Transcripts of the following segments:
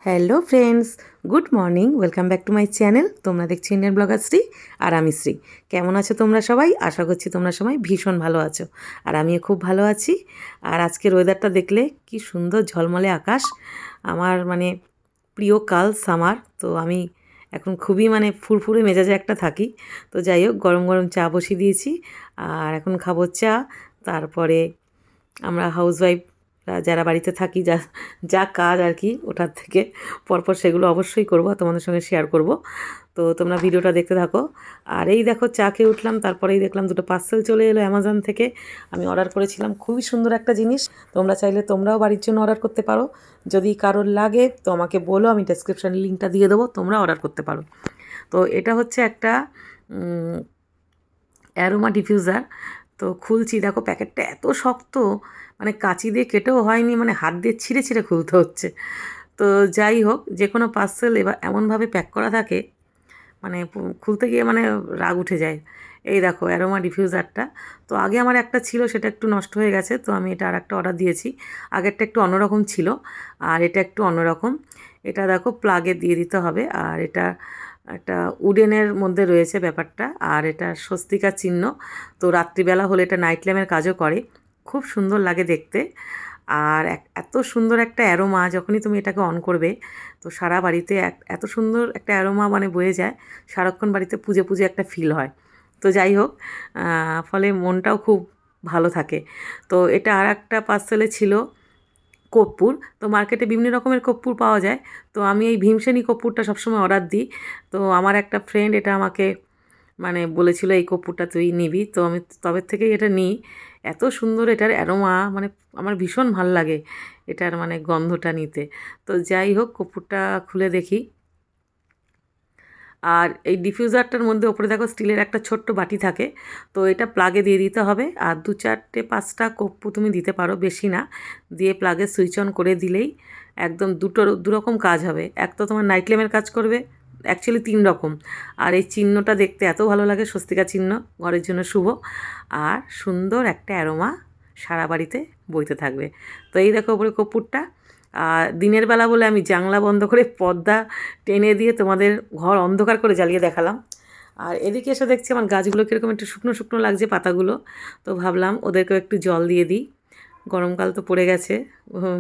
Hello friends, good morning, welcome back to my channel. তোমরা দেখছো Indian blogger Shri, আর আমি শ্রী। কেমন আছো তোমরা সবাই? আশা করছি তোমরা সবাই ভীষণ ভালো আছো, আর আমিও খুব ভালো আছি। আর আজকের ওয়েদারটা দেখলে কি সুন্দর ঝলমলে আকাশ। আমার মানে প্রিয় কাল সামার, তো আমি এখন খুবই মানে ফুরফুরে মেজাজে একটা থাকি। তো যাই হোক, গরম গরম চা বসিয়ে দিয়েছি, আর এখন খাবো চা। তারপরে আমরা হাউসওয়াইফ যারা বাড়িতে থাকি, যা যা কাজ আর কি, ওটার থেকে পরপর সেগুলো অবশ্যই করব, তোমাদের সঙ্গে শেয়ার করব। তো তোমরা ভিডিওটা দেখতে থাকো। আর এই দেখো, চা খেয়ে উঠলাম, তারপরেই দেখলাম দুটো পার্সেল চলে এলো অ্যামাজন থেকে। আমি অর্ডার করেছিলাম, খুবই সুন্দর একটা জিনিস। তোমরা চাইলে তোমরাও বাড়ির জন্য অর্ডার করতে পারো। যদি কারোর লাগে তো আমাকে বলো, আমি ডেসক্রিপশানে লিঙ্কটা দিয়ে দেবো, তোমরা অর্ডার করতে পারো। তো এটা হচ্ছে একটা অ্যারোমা ডিফিউজার। তো খুলছি, দেখো প্যাকেটটা এত শক্ত, মানে কাঁচি দিয়ে কেটেও হয়নি, মানে হাত দিয়ে ছিঁড়ে ছিঁড়ে খুলতে হচ্ছে। তো যাই হোক, যে কোনো পার্সেল এবার এমনভাবে প্যাক করা থাকে, মানে খুলতে গিয়ে মানে রাগ উঠে যায়। এই দেখো অ্যারোমা ডিফিউজারটা। তো আগে আমার একটা ছিল, সেটা একটু নষ্ট হয়ে গেছে, তো আমি এটা আর একটা অর্ডার দিয়েছি। আগেরটা একটু অন্যরকম ছিল, আর এটা একটু অন্যরকম। এটা দেখো প্লাগে দিয়ে দিতে হবে, আর এটা একটা উডেনের মধ্যে রয়েছে ব্যাপারটা, আর এটা স্বস্তিকার চিহ্ন। তো রাত্রিবেলা হলে এটা নাইট ল্যাম্পের কাজও করে, খুব সুন্দর লাগে দেখতে। আর এত সুন্দর একটা অ্যারোমা, যখনই তুমি এটাকে অন করবে তো সারা বাড়িতে এত সুন্দর একটা অ্যারোমা মানে বয়ে যায়, সারাক্ষণ বাড়িতে পুজো পুজো একটা ফিল হয়। তো যাই হোক, ফলে মনটাও খুব ভালো থাকে। তো এটা আর একটা পার্সেলে ছিল কর্পূর। তো মার্কেটে বিভিন্ন রকমের কর্পূর পাওয়া যায়, তো আমি এই ভীমসেনী কর্পূরটা সবসময় অর্ডার দিই। তো আমার একটা ফ্রেন্ড এটা আমাকে মানে বলেছিল এই কর্পূরটা তুই নিবি, তো আমি তবে থেকেই এটা নিই। এত সুন্দর এটার অ্যারোমা, মানে আমার ভীষণ ভাল লাগে এটার মানে গন্ধটা নিতে। তো যাই হোক, কর্পূরটা খুলে দেখি। আর এই ডিফিউজারটার মধ্যে ওপরে দেখো স্টিলের একটা ছোট্ট বাটি থাকে। তো এটা প্লাগে দিয়ে দিতে হবে, আর 2-4-5টা কর্পূর তুমি দিতে পারো, বেশি না। দিয়ে প্লাগে সুইচ অন করে দিলেই একদম দুরকম কাজ হবে। এক তো তোমার নাইট ল্যাম্পের কাজ করবে, অ্যাকচুয়ালি 3 রকম। আর এই চিহ্নটা দেখতে এত ভালো লাগে, স্বস্তিকা চিহ্ন, ঘরের জন্য শুভ। আর সুন্দর একটা অ্যারোমা সারা বাড়িতে বইতে থাকবে। তো এই দেখো ওপরে কর্পূরটা। আর দিনের বেলা বলে আমি জানলা বন্ধ করে পর্দা টেনে দিয়ে তোমাদের ঘর অন্ধকার করে জ্বালিয়ে দেখালাম। আর এদিকে এসে দেখছি আমার গাছগুলো কীরকম একটু শুকনো শুকনো লাগছে পাতাগুলো। তো ভাবলাম ওদেরকেও একটু জল দিয়ে দিই, গরমকাল তো পড়ে গেছে,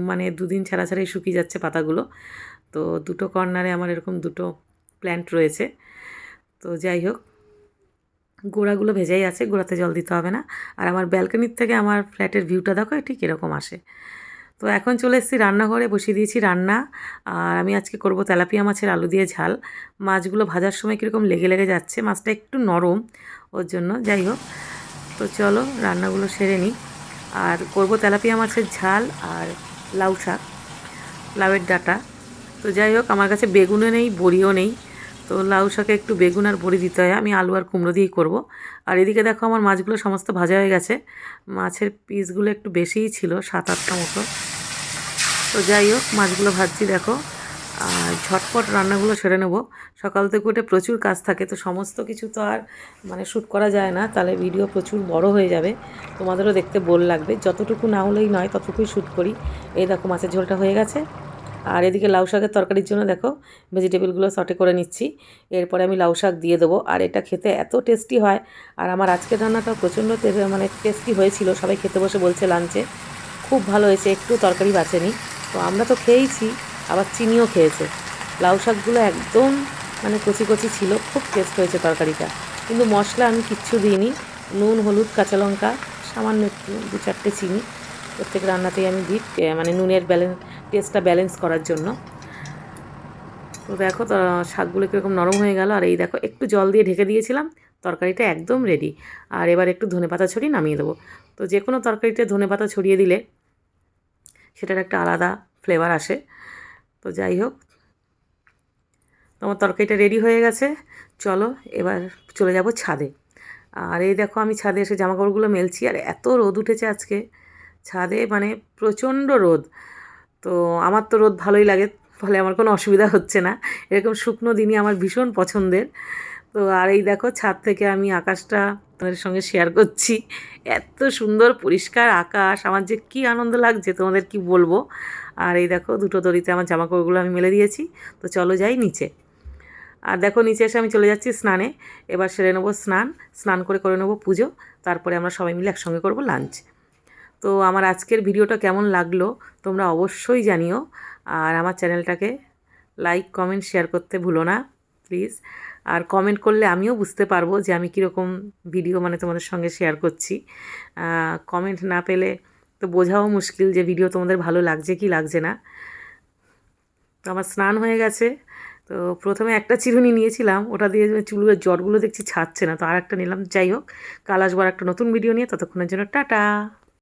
মানে 2 দিন ছাড়া ছাড়াই শুকিয়ে যাচ্ছে পাতাগুলো। তো দুটো কর্নারে আমার এরকম দুটো প্ল্যান্ট রয়েছে। তো যাই হোক, গোড়াগুলো ভেজাই আছে, গোড়াতে জল দিতে হবে না। আর আমার ব্যালকনির থেকে আমার ফ্ল্যাটের ভিউটা দেখো ঠিক এরকম আসে। তো এখন চলে এসেছি রান্নাঘরে, বসিয়ে দিয়েছি রান্না। আর আমি আজকে করব তেলাপিয়া মাছের আলু দিয়ে ঝাল। মাছগুলো ভাজার সময় কীরকম লেগে লেগে যাচ্ছে, মাছটা একটু নরম, ওর জন্য। যাই হোক, তো চলো রান্নাগুলো সেরে নিই। আর করব তেলাপিয়া মাছের ঝাল আর লাউ শাক, লাউয়ের ডাঁটা। তো যাই হোক, আমার কাছে বেগুনও নেই, বড়িও নেই, তো লাউ শাকে একটু বেগুন আর বড়ি দিতে হয়। আমি আলু আর কুমড়ো দিয়েই করব। আর এদিকে দেখো আমার মাছগুলো সমস্ত ভাজা হয়ে গেছে। মাছের পিসগুলো একটু বেশিই ছিল, 7-8টা মতো। তো যাই হোক, মাছগুলো ভাজছি দেখো। আর ঝটপট রান্নাগুলো সেরে নেব। সকাল থেকে উঠে প্রচুর কাজ থাকে, তো সমস্ত কিছু তো আর মানে শ্যুট করা যায় না, তাহলে ভিডিও প্রচুর বড় হয়ে যাবে, তোমাদেরও দেখতে বোর লাগবে। যতটুকু না হলেই নয়, ততটুকুই শ্যুট করি। এই দেখো মাছের ঝোলটা হয়ে গেছে। আর এদিকে লাউ শাকের তরকারির জন্য দেখো ভেজিটেবলগুলো সটে করে নিচ্ছি। এরপরে আমি লাউ শাক দিয়ে দেবো। আর এটা খেতে এত টেস্টি হয়। আর আমার আজকের রান্নাটাও প্রচণ্ড মানে টেস্টি হয়েছিল, সবাই খেতে বসে বলছে লাঞ্চে খুব ভালো হয়েছে, একটু তরকারি বাঁচেনি। তো আমরা তো খেয়েইছি, আবার চিনিও খেয়েছে। লাউ শাকগুলো একদম মানে কচি কচি ছিল, খুব টেস্ট হয়েছে তরকারিটা। কিন্তু মশলা আমি কিচ্ছু দিইনি, নুন, হলুদ, কাঁচা লঙ্কা, সামান্য একটু 2-4টে চিনি প্রত্যেক রান্নাতেই আমি দিই, মানে নুনের টেস্টটা ব্যালেন্স করার জন্য। তো দেখো শাকগুলো কীরকম নরম হয়ে গেল। আর এই দেখো একটু জল দিয়ে ঢেকে দিয়েছিলাম, তরকারিটা একদম রেডি। আর এবার একটু ধনেপাতা ছড়িয়ে নামিয়ে দেবো। তো যে কোনো তরকারিতে ধনেপাতা ছড়িয়ে দিলে সেটার একটা আলাদা ফ্লেভার আসে। তো যাই হোক, তোমার তরকারিটা রেডি হয়ে গেছে। চলো এবার চলে যাব ছাদে। আর এই দেখো আমি ছাদে এসে জামাকাপড়গুলো মেলছি, আর এত রোদ উঠেছে আজকে ছাদে, মানে প্রচণ্ড রোদ। তো আমার তো রোদ ভালোই লাগে, ফলে আমার কোনো অসুবিধা হচ্ছে না। এরকম শুকনো দিনই আমার ভীষণ পছন্দের। তো আর এই দেখো ছাদ থেকে আমি আকাশটা তোমাদের সঙ্গে শেয়ার করছি। এত সুন্দর পরিষ্কার আকাশ, আমার যে কী আনন্দ লাগছে তোমাদের কি বলবো। আর এই দেখো দুটো দড়িতে আমার জামাকাপড়গুলো আমি মেলে দিয়েছি। তো চলো যাই নিচে। আর দেখো নিচে এসে আমি চলে যাচ্ছি স্নানে। এবার সেরে নেবো স্নান করে নেবো পুজো। তারপরে আমরা সবাই মিলে একসঙ্গে করবো লাঞ্চ। তো আমার আজকের ভিডিওটা কেমন লাগলো তোমরা অবশ্যই জানিও। আর আমার চ্যানেলটাকে লাইক কমেন্ট শেয়ার করতে ভুলো না প্লিজ। আর কমেন্ট করলে আমিও বুঝতে পারবো যে আমি কীরকম ভিডিও মানে তোমাদের সঙ্গে শেয়ার করছি। কমেন্ট না পেলে তো বোঝাও মুশকিল যে ভিডিও তোমাদের ভালো লাগছে কি লাগছে না। তো আমার স্নান হয়ে গেছে। তো প্রথমে একটা চিরুনি নিয়েছিলাম, ওটা দিয়ে চুলের জটগুলো দেখছি ছাড়ছে না, তো আর একটা নিলাম। যাই হোক, কাল আসবার একটা নতুন ভিডিও নিয়ে, ততক্ষণের জন্য টাটা।